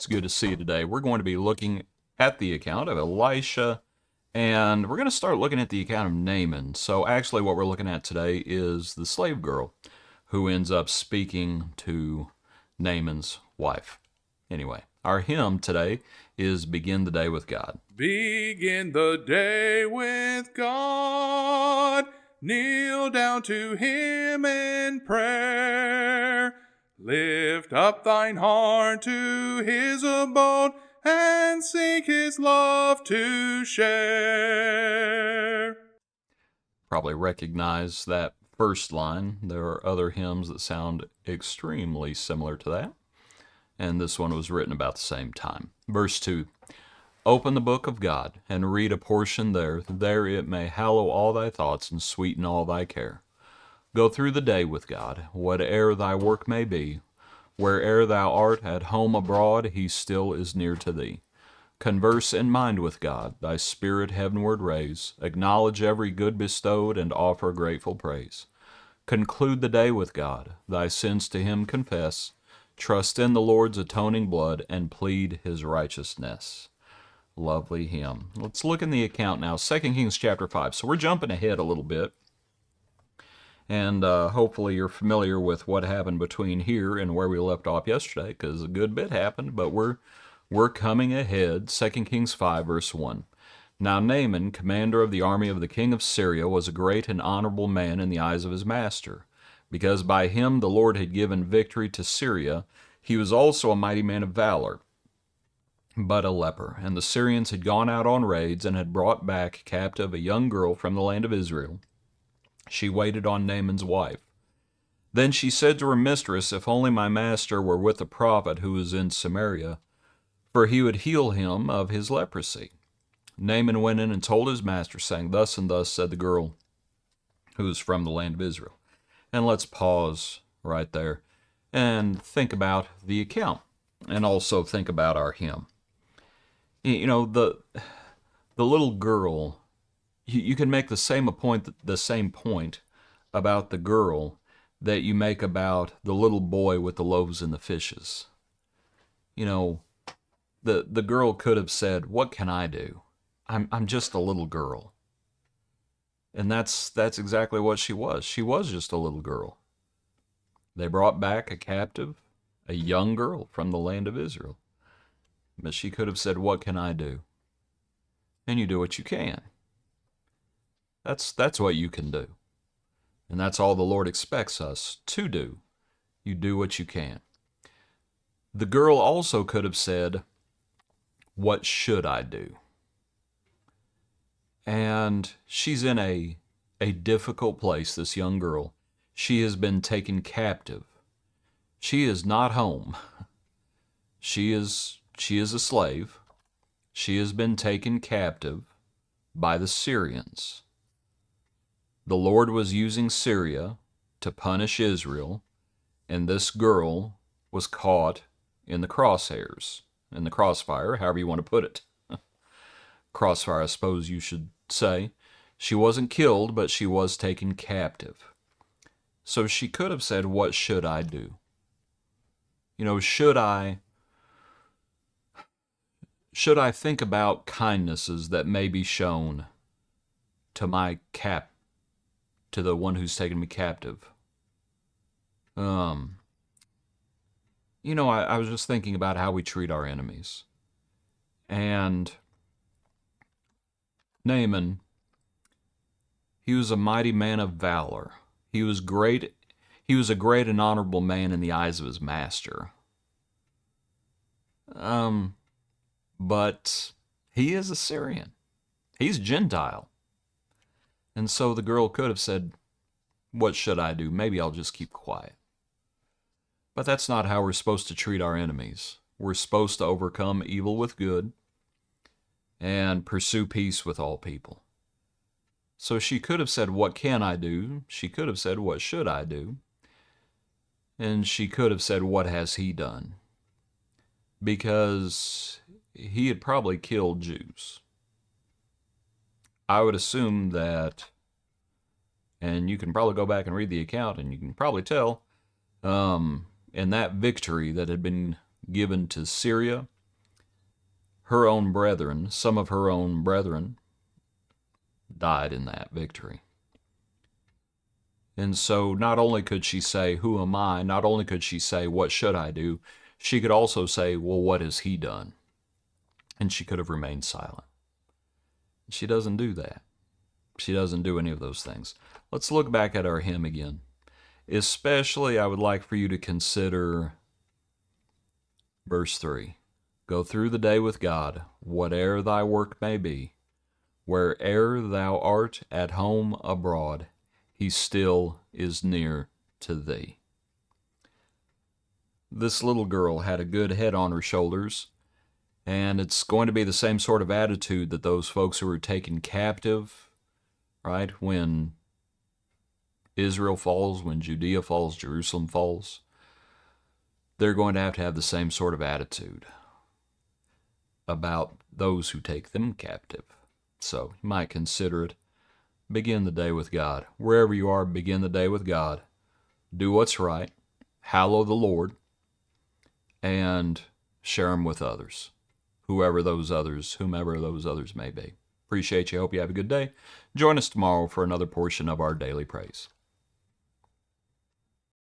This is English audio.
It's good to see you today. We're going to be looking at the account of Elisha, and we're going to start looking at the account of Naaman. So actually what we're looking at today is the slave girl who ends up speaking to Naaman's wife. Anyway, our hymn today is Begin the Day with God. Begin the day with God. Kneel down to him in prayer. Lift up thine heart to his abode and seek his love to share. Probably recognize that first line. There are other hymns that sound extremely similar to that, and this one was written about the same time. Verse 2, Open the book of God, and read a portion there. There it may hallow all thy thoughts, and sweeten all thy care. Go through the day with God, whate'er thy work may be. Where'er thou art, at home, abroad, he still is near to thee. Converse in mind with God, thy spirit heavenward raise. Acknowledge every good bestowed, and offer grateful praise. Conclude the day with God, thy sins to him confess. Trust in the Lord's atoning blood, and plead his righteousness. Lovely hymn. Let's look in the account now, 2 Kings chapter 5. So we're jumping ahead a little bit, and hopefully you're familiar with what happened between here and where we left off yesterday, because a good bit happened, but we're coming ahead. 2 Kings 5, verse 1. Now Naaman, commander of the army of the king of Syria, was a great and honorable man in the eyes of his master, because by him the Lord had given victory to Syria. He was also a mighty man of valor, but a leper. And the Syrians had gone out on raids and had brought back captive a young girl from the land of Israel. She waited on Naaman's wife. Then she said to her mistress, If only my master were with the prophet who is in Samaria, for he would heal him of his leprosy. Naaman went in and told his master, saying, Thus and thus said the girl who is from the land of Israel. And let's pause right there and think about the account, and also think about our hymn. You know, the little girl, you can make the same point about the girl that you make about the little boy with the loaves and the fishes. You know, the girl could have said, What can I do? I'm just a little girl. And that's exactly what she was. She was just a little girl. They brought back a captive, a young girl from the land of Israel. But she could have said, What can I do? And you do what you can. That's what you can do. And that's all the Lord expects us to do. You do what you can. The girl also could have said, What should I do? And she's in a difficult place, this young girl. She has been taken captive. She is not home. She is a slave. She has been taken captive by the Syrians. The Lord was using Syria to punish Israel, and this girl was caught in the crosshairs, in the crossfire, however you want to put it. Crossfire, I suppose you should say. She wasn't killed, but she was taken captive. So she could have said, What should I do? You know, should I think about kindnesses that may be shown to to the one who's taken me captive? You know, I was just thinking about how we treat our enemies. And Naaman, he was a mighty man of valor. He was great. He was a great and honorable man in the eyes of his master. But he is a Syrian. He's Gentile. And so the girl could have said, What should I do? Maybe I'll just keep quiet. But that's not how we're supposed to treat our enemies. We're supposed to overcome evil with good and pursue peace with all people. So she could have said, What can I do? She could have said, What should I do? And she could have said, What has he done? Because he had probably killed Jews. I would assume that, and you can probably go back and read the account, and you can probably tell, in that victory that had been given to Syria, her own brethren, some of her own brethren, died in that victory. And so not only could she say, who am I? Not only could she say, what should I do? She could also say, well, what has he done? And she could have remained silent. She doesn't do that. She doesn't do any of those things. Let's look back at our hymn again. Especially, I would like for you to consider verse 3. Go through the day with God, whate'er thy work may be. Where'er thou art, at home, abroad, he still is near to thee. This little girl had a good head on her shoulders, and it's going to be the same sort of attitude that those folks who were taken captive, right, when Israel falls, when Judea falls, Jerusalem falls, they're going to have the same sort of attitude about those who take them captive. So you might consider it. Begin the day with God. Wherever you are, begin the day with God. Do what's right. Hallow the Lord. And share them with others. Whomever those others may be. Appreciate you. Hope you have a good day. Join us tomorrow for another portion of our daily praise.